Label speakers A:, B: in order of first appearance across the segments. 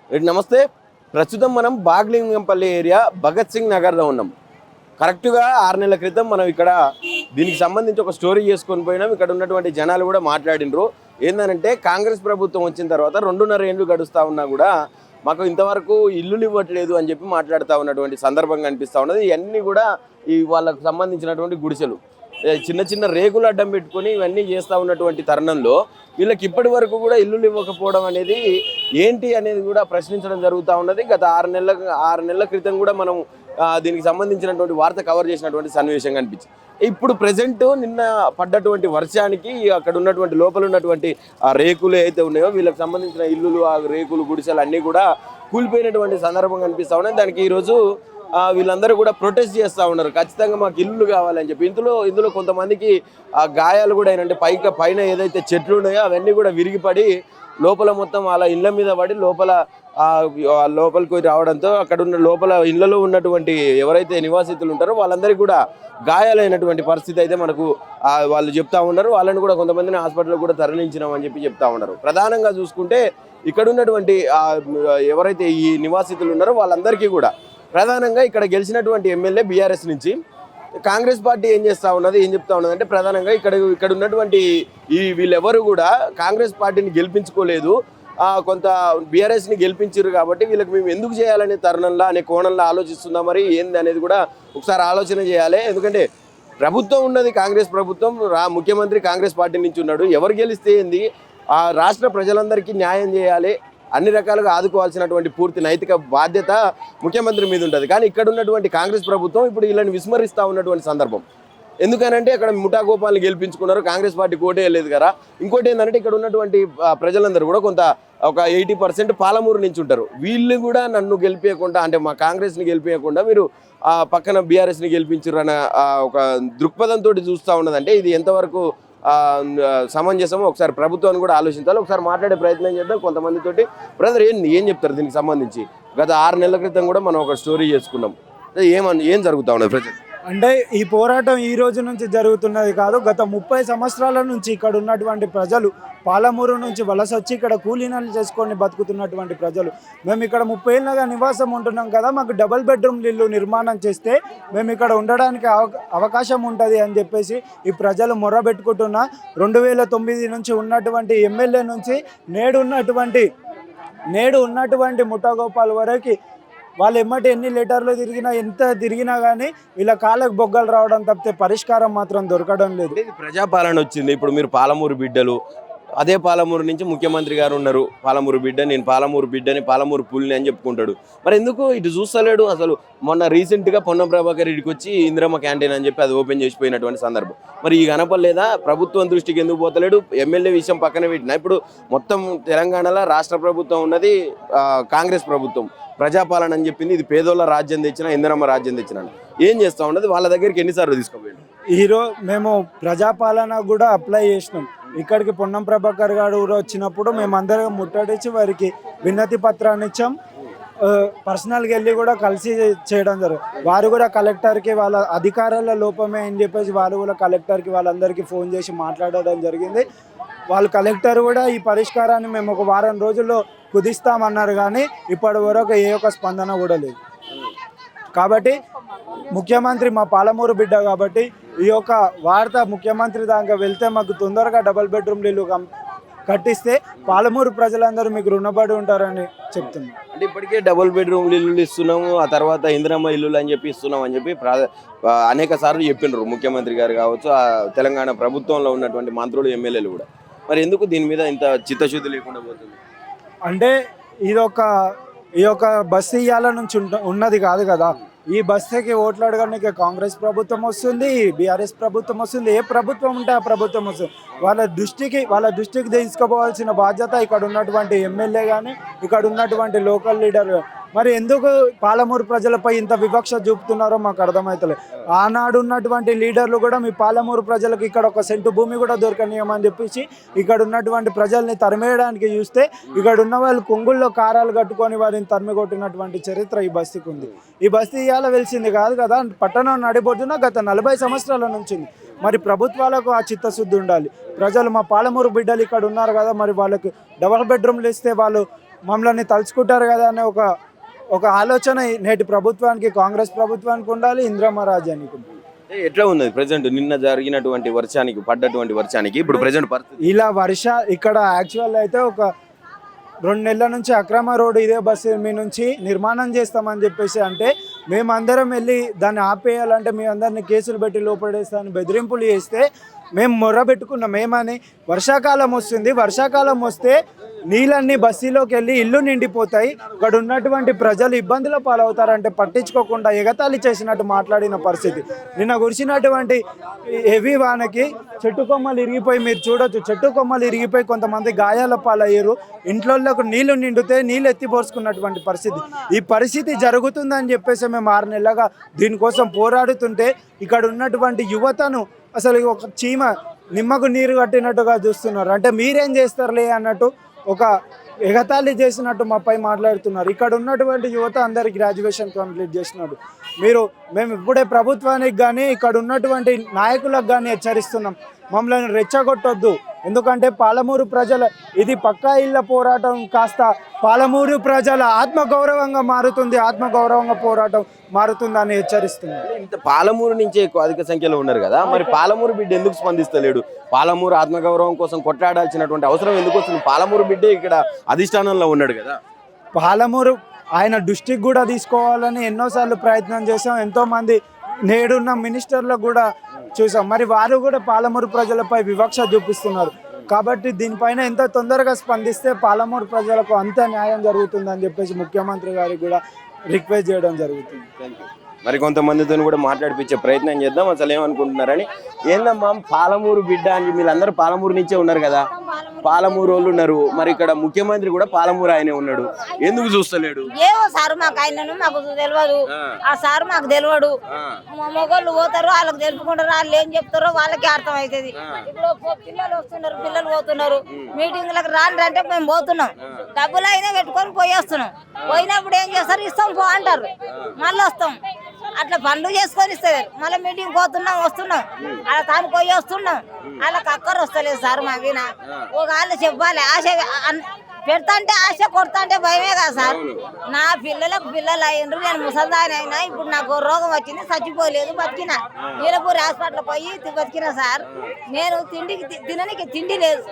A: నమస్తే. ప్రస్తుతం మనం బాగ్లింగంపల్లి ఏరియా భగత్ సింగ్ నగర్లో ఉన్నాం. కరెక్ట్గా 6 నెలల క్రితం మనం ఇక్కడ దీనికి సంబంధించి ఒక స్టోరీ చేసుకొని పోయినాం. ఇక్కడ ఉన్నటువంటి జనాలు కూడా మాట్లాడినరు. ఏంటంటే కాంగ్రెస్ ప్రభుత్వం వచ్చిన తర్వాత 2.5 ఏళ్ళు గడుస్తూ ఉన్నా కూడా మాకు ఇంతవరకు ఇల్లులు ఇవ్వట్లేదు అని చెప్పి మాట్లాడుతూ ఉన్నటువంటి సందర్భం కనిపిస్తూ ఉన్నది. ఇవన్నీ కూడా ఈ వాళ్ళకు సంబంధించినటువంటి గుడిసెలు, చిన్న చిన్న రేకులు అడ్డం పెట్టుకొని ఇవన్నీ చేస్తూ ఉన్నటువంటి తరుణంలో వీళ్ళకి ఇప్పటి వరకు కూడా ఇల్లులు ఇవ్వకపోవడం అనేది ఏంటి అనేది కూడా ప్రశ్నించడం జరుగుతూ ఉన్నది. గత 6 నెలల క్రితం కూడా మనం దీనికి సంబంధించినటువంటి వార్త కవర్ చేసినటువంటి సన్నివేశం కనిపించింది. ఇప్పుడు ప్రజెంట్ నిన్న పడ్డటువంటి వర్షానికి అక్కడ ఉన్నటువంటి లోపల ఉన్నటువంటి ఆ రేకులు అయితే ఉన్నాయో వీళ్ళకి సంబంధించిన ఇల్లులు, ఆ రేకులు, గుడిసెలు అన్నీ కూడా కూలిపోయినటువంటి సందర్భం కనిపిస్తూ ఉన్నాయి. దానికి ఈరోజు వీళ్ళందరూ కూడా ప్రొటెస్ట్ చేస్తూ ఉన్నారు. ఖచ్చితంగా మాకు ఇల్లు కావాలని చెప్పి. ఇందులో కొంతమందికి గాయాలు కూడా అయినంటే పైన ఏదైతే చెట్లు ఉన్నాయో అవన్నీ కూడా విరిగిపడి లోపల మొత్తం అలా ఇళ్ళ మీద పడి లోపలికి రావడంతో అక్కడ ఉన్న లోపల ఇళ్లలో ఉన్నటువంటి ఎవరైతే నివాసితులు ఉంటారో వాళ్ళందరికీ కూడా గాయాలైనటువంటి పరిస్థితి అయితే మనకు వాళ్ళు చెప్తా ఉన్నారు. వాళ్ళని కూడా కొంతమందిని హాస్పిటల్ కూడా తరలించినామని చెప్పి చెప్తా ఉన్నారు. ప్రధానంగా చూసుకుంటే ఇక్కడ ఉన్నటువంటి ఎవరైతే ఈ నివాసితులు ఉన్నారో వాళ్ళందరికీ కూడా ప్రధానంగా ఇక్కడ గెలిచినటువంటి ఎమ్మెల్యే బీఆర్ఎస్ నుంచి కాంగ్రెస్ పార్టీ ఏం చెప్తా ఉన్నది అంటే ప్రధానంగా ఇక్కడ ఉన్నటువంటి వీళ్ళెవరు కూడా కాంగ్రెస్ పార్టీని గెలిపించుకోలేదు, కొంత బీఆర్ఎస్ని గెలిపించారు కాబట్టి వీళ్ళకి మేము ఎందుకు చేయాలనే తరుణంలో అనే కోణంలో ఆలోచిస్తుందా మరి ఏంది అనేది కూడా ఒకసారి ఆలోచన చేయాలి. ఎందుకంటే ప్రభుత్వం ఉన్నది కాంగ్రెస్ ప్రభుత్వం, ముఖ్యమంత్రి కాంగ్రెస్ పార్టీ నుంచి ఉన్నాడు. ఎవరు గెలిస్తే ఏంది, ఆ రాష్ట్ర ప్రజలందరికీ న్యాయం చేయాలి, అన్ని రకాలుగా ఆదుకోవాల్సినటువంటి పూర్తి నైతిక బాధ్యత ముఖ్యమంత్రి మీద ఉంటుంది. కానీ ఇక్కడ ఉన్నటువంటి కాంగ్రెస్ ప్రభుత్వం ఇప్పుడు వీళ్ళని విస్మరిస్తూ ఉన్నటువంటి సందర్భం. ఎందుకనంటే అక్కడ ముఠా గోపాల్ని గెలిపించుకున్నారు, కాంగ్రెస్ పార్టీ కోటేయలేదు కదా. ఇంకోటి ఏంటంటే ఇక్కడ ఉన్నటువంటి ప్రజలందరూ కూడా ఒక 80% పాలమూరు నుంచి ఉంటారు. వీళ్ళు కూడా నన్ను గెలిపించకుండా, అంటే మా కాంగ్రెస్ని గెలిపించకుండా మీరు పక్కన బీఆర్ఎస్ని గెలిపించారు అన్న ఒక దృక్పథంతో చూస్తూ ఉన్నదంటే ఇది ఎంతవరకు సమంజసమో ఒకసారి ప్రభుత్వాన్ని కూడా ఆలోచించాలి. ఒకసారి మాట్లాడే ప్రయత్నం చేద్దాం కొంతమందితోటి. బ్రదర్ ఏం చెప్తారు దీనికి సంబంధించి? గత 6 నెలల క్రితం కూడా మనం ఒక స్టోరీ చేసుకున్నాం. ఏం జరుగుతూ ఉన్నది ప్రజెంట్?
B: అంటే ఈ పోరాటం ఈ రోజు నుంచి జరుగుతున్నది కాదు. గత 30 సంవత్సరాల నుంచి ఇక్కడ ఉన్నటువంటి ప్రజలు పాలమూరు నుంచి వలస వచ్చి ఇక్కడ కూలీనాలు చేసుకొని బతుకుతున్నటువంటి ప్రజలు. మేము ఇక్కడ 30 ఏళ్ళగా నివాసం ఉంటున్నాం కదా, మాకు డబుల్ బెడ్రూమ్ ఇల్లు నిర్మాణం చేస్తే మేము ఇక్కడ ఉండడానికి అవకాశం ఉంటుంది అని చెప్పేసి ఈ ప్రజలు మొర్రబెట్టుకుంటున్న 2009 నుంచి ఉన్నటువంటి ఎమ్మెల్యే నుంచి నేడు ఉన్నటువంటి ముఠాగోపాల్ వరకు వాళ్ళు ఎన్ని లెటర్లు తిరిగినా ఎంత తిరిగినా కానీ వీళ్ళ కాళ్ళకు బొగ్గలు రావడం తప్పితే పరిష్కారం మాత్రం దొరకడం లేదు.
A: ప్రజాపాలన వచ్చింది. ఇప్పుడు మీరు పాలమూరు బిడ్డలు, అదే పాలమూరు నుంచి ముఖ్యమంత్రి గారు ఉన్నారు. పాలమూరు బిడ్డ, నేను పాలమూరు బిడ్డని, పాలమూరు పుల్ని అని చెప్పుకుంటాడు. మరి ఎందుకు ఇటు చూస్తలేడు? అసలు మొన్న రీసెంట్గా పొన్నం ప్రభాకర్ ఇడికి వచ్చి ఇందిరమ్మ క్యాంటీన్ అని చెప్పి అది ఓపెన్ చేసిపోయినటువంటి సందర్భం. మరి ఈ కనపడలేదా? ప్రభుత్వం దృష్టికి ఎందుకు పోతలేడు? ఎమ్మెల్యే విషయం పక్కన పెట్టినా ఇప్పుడు మొత్తం తెలంగాణలో రాష్ట్ర ప్రభుత్వం ఉన్నది కాంగ్రెస్ ప్రభుత్వం. ప్రజాపాలన అని చెప్పింది, ఇది పేదోళ్ళ రాజ్యం తెచ్చిన, ఇందిరమ్మ రాజ్యం తెచ్చిన. ఏం చేస్తూ ఉన్నది? వాళ్ళ దగ్గరికి ఎన్నిసార్లు తీసుకోపోయాడు?
B: ఈరోజు మేము ప్రజాపాలన కూడా అప్లై చేసినాం. ఇక్కడికి పొన్నం ప్రభాకర్ గారు వచ్చినప్పుడు మేమందరం ముట్టడించి వారికి వినతి పత్రాన్ని ఇచ్చాం. పర్సనల్గా వెళ్ళి కూడా కలిసి చేయడం జరుగుతుంది. వారు కూడా కలెక్టర్కి వాళ్ళ అధికారాల లోపమే అని చెప్పేసి వారు కూడా కలెక్టర్కి వాళ్ళందరికీ ఫోన్ చేసి మాట్లాడడం జరిగింది. వాళ్ళు కలెక్టర్ కూడా ఈ పరిష్కారాన్ని మేము ఒక వారం రోజుల్లో కుదిస్తామన్నారు, కానీ ఇప్పటి వరకు ఏ ఒక్క స్పందన కూడా లేదు. కాబట్టి ముఖ్యమంత్రి మా పాలమూరు బిడ్డ కాబట్టి ఈ యొక్క వార్త ముఖ్యమంత్రి దాకా వెళ్తే మాకు తొందరగా డబుల్ బెడ్రూమ్ ఇల్లు కట్టిస్తే పాలమూరు ప్రజలందరూ మీకు రుణపడి ఉంటారని చెప్తున్నాం.
A: అంటే ఇప్పటికే డబుల్ బెడ్రూమ్ ఇల్లులు ఇస్తున్నాము, ఆ తర్వాత ఇందిరమ్మ ఇల్లులు అని చెప్పి ఇస్తున్నాం అని చెప్పి అనేక సార్లు చెప్పినారు ముఖ్యమంత్రి గారు కావచ్చు, ఆ తెలంగాణ ప్రభుత్వంలో ఉన్నటువంటి మంత్రులు, ఎమ్మెల్యేలు కూడా. మరి ఎందుకు దీని మీద ఇంత చిత్తశుద్ధి లేకుండా పోతుంది?
B: అంటే ఈ యొక్క బస్సు ఇయ్యాల నుంచి ఉన్నది కాదు కదా. ఈ బస్సుకి ఓట్లు అడగడానికి కాంగ్రెస్ ప్రభుత్వం వస్తుంది, బీఆర్ఎస్ ప్రభుత్వం వస్తుంది, ఏ ప్రభుత్వం ఉంటే ఆ ప్రభుత్వం వస్తుంది. వాళ్ళ దృష్టికి తీసుకుపోవాల్సిన బాధ్యత ఇక్కడ ఉన్నటువంటి ఎమ్మెల్యే కానీ, ఇక్కడ ఉన్నటువంటి లోకల్ లీడర్. మరి ఎందుకు పాలమూరు ప్రజలపై ఇంత వివక్ష చూపుతున్నారో మాకు అర్థమవుతలేదు. ఆనాడు ఉన్నటువంటి లీడర్లు కూడా మీ పాలమూరు ప్రజలకు ఇక్కడ 1 సెంటు భూమి కూడా దొరకనీయమని చెప్పేసి ఇక్కడ ఉన్నటువంటి ప్రజల్ని తరిమేయడానికి చూస్తే ఇక్కడ ఉన్న వాళ్ళు కొంగుల్లో కారాలు కట్టుకొని వారిని తరిమి కొట్టినటువంటి చరిత్ర ఈ బస్తీకి ఉంది. ఈ బస్తీ ఇవాళ వెలిసింది కాదు కదా, పట్టణం నడిబొడ్డున గత 40 సంవత్సరాల నుంచి. మరి ప్రభుత్వాలకు ఆ చిత్తశుద్ధి ఉండాలి. ప్రజలు మా పాలమూరు బిడ్డలు ఇక్కడ ఉన్నారు కదా, మరి వాళ్ళకి డబుల్ బెడ్రూమ్లు ఇస్తే వాళ్ళు మమ్మల్ని తలుచుకుంటారు కదా అనే ఒక ఆలోచన నేటి ప్రభుత్వానికి, కాంగ్రెస్ ప్రభుత్వానికి ఉండాలి, ఇందిరమ్మ రాజ్యానికి ఉండాలి.
A: ఎట్లా ఉన్నది ప్రజెంట్ నిన్న జరిగినటువంటి వర్షానికి పడ్డటువంటి వర్షానికి ఇప్పుడు ప్రజెంట్ పరిస్థితి?
B: ఇలా ఇక్కడ యాక్చువల్ అయితే ఒక 2 నెలల నుంచి అక్రమ రోడ్డు ఇదే బస్సు మీ నుంచి నిర్మాణం చేస్తామని చెప్పేసి అంటే మేమందరం వెళ్ళి దాన్ని ఆపేయాలంటే మీ అందరినీ కేసులు పెట్టి లోపడేస్తామని బెదిరింపులు చేస్తే మేము మొర్ర పెట్టుకున్నాం. ఏమని, వర్షాకాలం వస్తుంది, వర్షాకాలం వస్తే నీళ్ళన్నీ బస్సీలోకి వెళ్ళి ఇల్లు నిండిపోతాయి, ఇక్కడ ఉన్నటువంటి ప్రజలు ఇబ్బందుల పాలవుతారంటే పట్టించుకోకుండా ఎగతాళి చేసినట్టు మాట్లాడిన పరిస్థితి. నిన్న కురిసినటువంటి హెవీ వానకి చెట్టు కొమ్మలు ఇరిగిపోయి మీరు చూడొచ్చు, చెట్టు కొమ్మలు ఇరిగిపోయి కొంతమంది గాయాల పాలయ్యారు. ఇంట్లోకి నీళ్లు నిండితే నీళ్ళు ఎత్తిపోసుకున్నటువంటి పరిస్థితి. ఈ పరిస్థితి జరుగుతుందని చెప్పేసి మేము 6 నెలలుగా దీనికోసం పోరాడుతుంటే ఇక్కడ ఉన్నటువంటి యువతను అసలు ఒక చీమ నిమ్మకు నీరు కట్టినట్టుగా చూస్తున్నారు. అంటే మీరేం చేస్తారులే అన్నట్టు ఒక ఎగతాళి చేసినట్టు మాపై మాట్లాడుతున్నారు. ఇక్కడ ఉన్నటువంటి యువత అందరి గ్రాడ్యుయేషన్ కంప్లీట్ చేసినారు. మేము ఇప్పుడే ప్రభుత్వానికి కానీ ఇక్కడ ఉన్నటువంటి నాయకులకు కానీ హెచ్చరిస్తున్నాం, మమ్మల్ని రెచ్చగొట్టొద్దు. ఎందుకంటే పాలమూరు ప్రజల ఇది పక్కా ఇళ్ళ పోరాటం కాస్త పాలమూరు ప్రజల ఆత్మగౌరవంగా మారుతుంది, ఆత్మగౌరవంగా పోరాటం మారుతుందని హెచ్చరిస్తుంది.
A: ఇంత పాలమూరు నుంచే ఎక్కువ అధిక సంఖ్యలో ఉన్నారు కదా, మరి పాలమూరు బిడ్డ ఎందుకు స్పందిస్తలేడు? పాలమూరు ఆత్మగౌరవం కోసం కొట్లాడాల్సినటువంటి అవసరం ఎందుకు వస్తుంది? పాలమూరు బిడ్డే ఇక్కడ అధిష్టానంలో ఉన్నాడు కదా.
B: పాలమూరు ఆయన దృష్టికి కూడా తీసుకోవాలని ఎన్నోసార్లు ప్రయత్నం చేసాం. ఎంతోమంది నేడున్న మినిస్టర్లకు కూడా చూసాం. మరి వారు కూడా పాలమూరు ప్రజలపై వివక్ష చూపిస్తున్నారు. కాబట్టి దీనిపైన ఎంత తొందరగా స్పందిస్తే పాలమూరు ప్రజలకు అంత న్యాయం జరుగుతుందని చెప్పేసి ముఖ్యమంత్రి గారికి కూడా రిక్వెస్ట్ చేయడం జరుగుతుంది.
A: మరి కొంతమందితో కూడా మాట్లాడిపించే ప్రయత్నం చేద్దాం. అసలు ఏమనుకుంటున్నారని. ఏందమ్మా పాలమూరు బిడ్డ అని మీరందరూ పాలమూరు నుంచే ఉన్నారు కదా, పాలమూరు వాళ్ళు ఉన్నారు, మరి ఇక్కడ ముఖ్యమంత్రి కూడా పాలమూరు ఆయనే ఉన్నాడు, ఎందుకు చూస్తలేడు?
C: ఏమో సారు మాకు ఆయనను మాకు తెలియదు, ఆ సారు మాకు తెలియడు. మొగోళ్ళు పోతారు, వాళ్ళకి తెలుపుకుంటారు, వాళ్ళు ఏం చెప్తారో వాళ్ళకి అర్థం అవుతుంది. ఇప్పుడు పిల్లలు వస్తున్నారు, పిల్లలు పోతున్నారు, మీటింగ్లకు రాండి అంటే మేము పోతున్నాం, డబ్బులు అయినా పెట్టుకొని పోయేస్తున్నాం. పోయినప్పుడు ఏం చేస్తారు, ఇస్తాం పో అంటారు, మళ్ళీ వస్తాం. అట్లా పనులు చేసుకొని ఇస్తారు. మళ్ళీ మీటింగ్ పోతున్నాం, వస్తున్నాం, అలా తాను పోయి వస్తున్నాం. వాళ్ళకి అక్కర వస్తలేదు సార్. మా విన ఒక వాళ్ళు చెప్పాలి, ఆశ పెడతా అంటే ఆశ, కొడతా అంటే భయమే కదా సార్. నా పిల్లలకు పిల్లలు అయినరు, నేను ముసల్దాని అయినా, ఇప్పుడు నాకు రోగం వచ్చింది, చచ్చిపోలేదు, బతికినా. నీలపూరి హాస్పిటల్ పోయి బతికినా సార్. నేను తినడానికి తిండి లేదు,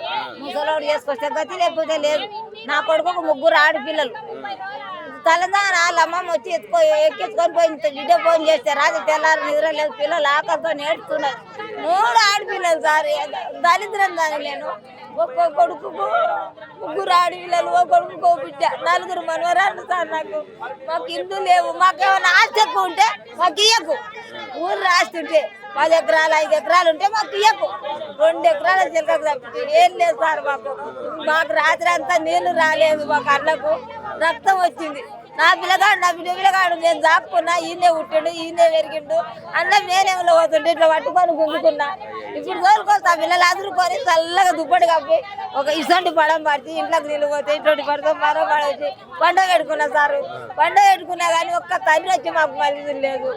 C: ముసలోడు చేసుకొస్తే గతి లేకపోతే లేదు. నా కొడుకు 3 ఆడపిల్లలు. తెలంగాణ వాళ్ళ అమ్మమ్మ వచ్చి ఎక్కించుకొని పోయింది, బిడ్డ ఫోన్ చేస్తే రాత్రి తెల్లారి నిద్ర లేదు, పిల్లలు ఆకలితో నేర్చుకున్నారు. 3 ఆడపిల్లలు సార్. దళిద్రం దాన్ని నేను. ఒక్కో కొడుకు 3 ఆడపిల్లలు, ఒక కొడుకు బిడ్డ, 4 మనవరాలు సార్. మాకు ఇల్లు లేవు, మాకేమైనా ఆస్తి ఎక్కువ ఉంటే మాకు ఇయ్యకు. ఊరు ఆస్తి ఉంటే 10 ఎకరాలు 5 ఎకరాలు ఉంటే మాకు ఇయ్యకు. 2 ఎకరాల చిలకకు తప్పితే ఏం లేదు సార్. మాకు రాత్రి అంతా నీళ్లు రాలేదు, మా కళ్ళకు రక్తం వచ్చింది. నా పిల్లగాడు, నా పిల్లగాడు నేను దాక్కున్నా, ఈయనే పుట్టిండు, ఈయనే పెరిగిండు. అన్న నేనేమో పోతుంటే ఇట్లా పట్టుకొని గుంజుకున్నా. ఇప్పుడు తోలుకొస్తా పిల్లలు అదురుకొని చల్లగా దుప్పటి కప్పి ఒక ఇసంటి పడం పడితే ఇంట్లోకి నీళ్ళు పోతే ఇటువంటి పడతాం, మరో పడవచ్చు. పండుగ పెట్టుకున్నా సార్. పండుగ పెట్టుకున్నా కానీ ఒక్క తండ్రి వచ్చి మాకు మళ్ళీ లేదు.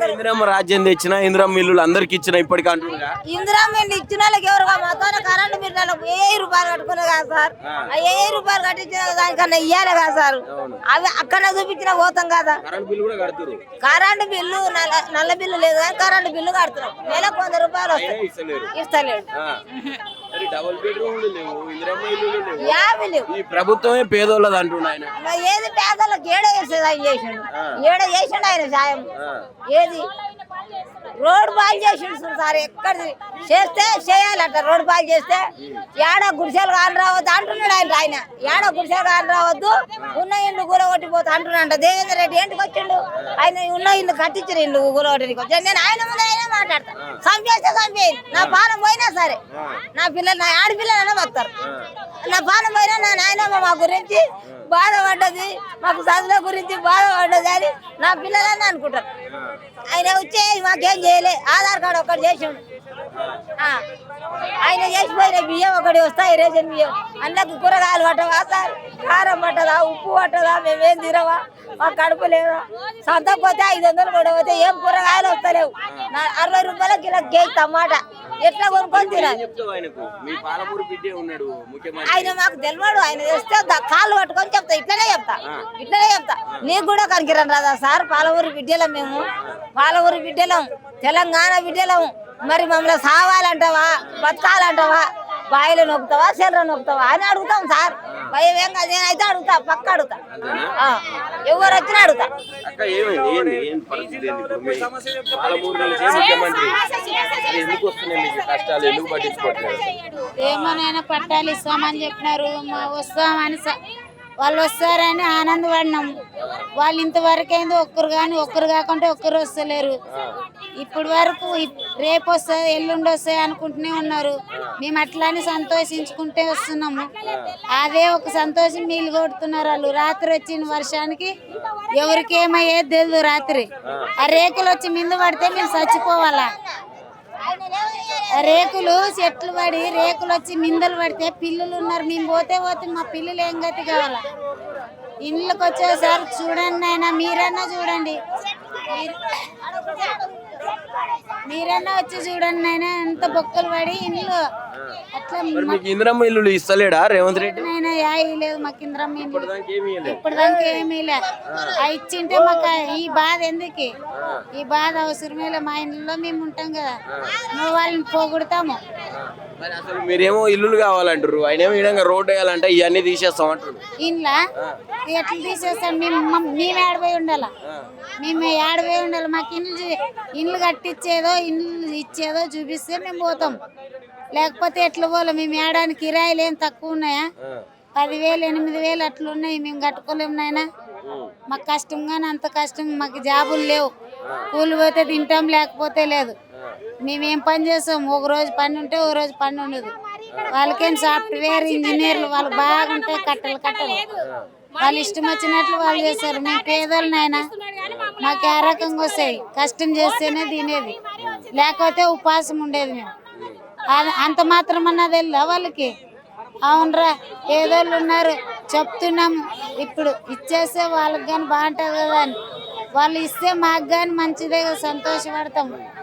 A: ఇందిరమ్మ రాజ్యం తెచ్చిన, ఇందిరమ్మ ఇల్లు అందరికి ఇచ్చిన, ఇప్పటికీ అంటున్నా
C: ఇందిరమ్మ ఇల్లు ఇచ్చిన వాళ్ళకి ఎవరు మొత్తం కరెంటు బిల్లు 1000 రూపాయలు కట్టుకున్నా కదా సార్. 1000 రూపాయలు కట్టించిన దానికన్నా ఇయ్యాలి కదా సార్. అవి అక్కడ చూపించిన పోతాం కదా. కరెంటు బిల్లు నల్ల బిల్లు లేదు కానీ కరెంటు బిల్లు కడుతున్నాం. నెలకు 100 రూపాయలు వస్తాయి, ఇస్తలేడు.
A: ఈ ప్రభుత్వమే పేదోళ్ళది అంటున్నా ఆయన.
C: ఏది పేదలకు ఏడ చేసేది ఆయన చేసిండు, ఏడ చేసిండు ఆయన సాయం. ఏది రోడ్డు బాగా చేసిండు సార్. ఎక్కడ చేస్తే చేయాలట. రోడ్డు బాగా చేస్తే ఏడ గుడిసెలు కాని రావద్దు అంటున్నాడు ఆయన. ఏడ గుడిసెలు కాని రావద్దు, ఉన్న ఇల్లు కూలగొట్టిపోతా అంటున్నాడు. దేవేందర్ రెడ్డి ఏంటికి వచ్చిండు, ఆయన ఉన్న ఇల్లు కట్టించిన ఇల్లు కూలగొట్టడానికి వచ్చాను. నేను ఆయన ముందు అయినా మాట్లాడతా. చంపేస్తే చంపేయండి, నా పానం పోయినా సరే. నా పిల్లలు, నా ఆడపిల్లలైనా వస్తారు. నా పానం పోయినా నా నాయనమ్మ మా గురించి బాధపడ్డది, మాకు చదువుల గురించి బాధపడ్డది అని నా పిల్లలని అనుకుంటారు. ఆయన వచ్చే మాకేం చేయలే, ఆధార్ కార్డు ఒక్కటి చేసిండు. ఆ. ఆయన చేసిపోయిన బియ్యం ఒకటి వస్తాయి రేషన్ బియ్యం అందులోకి కూరగాయలు పట్టవా సార్ కారం పట్టదా ఉప్పు పట్టదా మేమేం తినవా మా కడుపు లేదా సంతకు పోతే 500 కూడా పోతే ఏం కూరగాయలు వస్తలేవు 60 రూపాయల కిలో కేజీ టమాటా ఎట్లా కొనుక్కొని తినాలి ఆయన మాకు తెలియడు ఆయన చేస్తే కాళ్ళు పట్టుకొని చెప్తా ఇట్లనే చెప్తా నీకు కూడా కనికిరం రాదా సార్ పాలమూరు బిడ్డలం మేము పాలమూరు బిడ్డలం తెలంగాణ బిడ్డలం మరి మమ్మల్ని సావాలంటావా బతకాలంటావా బాయిలో నొక్కుతావా చెర్ర నొక్కుతావా అని అడుగుతాం సార్ భయం ఏం కాదు నేనైతే అడుగుతా పక్క అడుగుతా ఎవరు వచ్చినా అడుగుతా
D: ఏమోనైనా పట్టాలు ఇస్తామని చెప్పినారు వస్తామని వాళ్ళు వస్తారని ఆనందపడినాం వాళ్ళు ఇంతవరకు అయింది ఒక్కరు కాకుంటే ఒక్కరు వస్తలేరు ఇప్పటి వరకు రేపు వస్తుంది ఎల్లుండి వస్తాయి అనుకుంటూనే ఉన్నారు మేము అట్లానే సంతోషించుకుంటే వస్తున్నాము అదే ఒక సంతోషం నీళ్ళు కొడుతున్నారు వాళ్ళు రాత్రి వచ్చిన వర్షానికి ఎవరికి ఏమయ్యేది తెలియదు రాత్రి ఆ రేకులు వచ్చి మిందు పడితే మేము చచ్చిపోవాలా రేకులు చెట్లు పడి రేకులు వచ్చి మిందలు పడితే పిల్లులు ఉన్నారు మేము పోతే మా పిల్లలు ఏం గతి కావాలా ఇండ్లకు వచ్చేసారి చూడండి అయినా మీరన్నా చూడండి మీరన్నా వచ్చి చూడండి అయినా ఎంత బొక్కలు పడి ఇండ్లు అట్లా
A: ఇంద్రమ్మ ఇల్లు ఇస్తలేడా రేవంత్ రెడ్డి
D: అయినా లేదు మాకు ఇంద్రమ్మ ఇల్లు ఇప్పటిదాకా ఏమీ లే ఇచ్చింటే మాకు ఈ బాధ ఎందుకు ఈ బాధ అవసరమే మా ఇంట్లో మేము ఉంటాం కదా నువ్వు వాళ్ళని పోగొడతాము
A: అసలు మీరేమో ఇల్లు కావాలంటారు ఆయన ఏమో ఈడంగా రోడ్డు వేయాలంటే ఇవన్నీ తీసేస్తాం అంటారు
D: ఇంట్లో ఎట్లా తీసేస్తాం మేము ఏడపోయి ఉండాలా మేము ఏడపోయి ఉండాలి మాకు ఇండ్లు కట్టించేదో ఇండ్లు ఇచ్చేదో చూపిస్తే మేము పోతాం లేకపోతే ఎట్లా పోలే మేము ఏడానికి కిరాయిలు ఏం తక్కువ ఉన్నాయా 10,000 8,000 అట్లా ఉన్నాయి మేము కట్టుకోలేము నాయనా మాకు కష్టంగానే అంత కష్టం మాకు జాబులు లేవు కూలి పోతే తింటాం లేకపోతే లేదు మేమేం పని చేస్తాం ఒక రోజు పని ఉంటే ఒక రోజు పని ఉండదు వాళ్ళకేం సాఫ్ట్వేర్ ఇంజనీర్లు వాళ్ళు బాగుంటాయి కట్టలు వాళ్ళు ఇష్టం వచ్చినట్లు వాళ్ళు చేస్తారు మేము పేదోళ్ళు నాయనా మాకు ఏ రకంగా వస్తాయి కష్టం చేస్తేనే తినేది లేకపోతే ఉపాసం ఉండేది మేము అంత మాత్రం అన్నది వెళ్ళా వాళ్ళకి అవునరా పేదోళ్ళు ఉన్నారు చెప్తున్నాం ఇప్పుడు ఇచ్చేస్తే వాళ్ళకి కానీ బాగుంటుంది కదా అని వాళ్ళు ఇస్తే మాకు కానీ మంచిదే కదా సంతోషపడతాం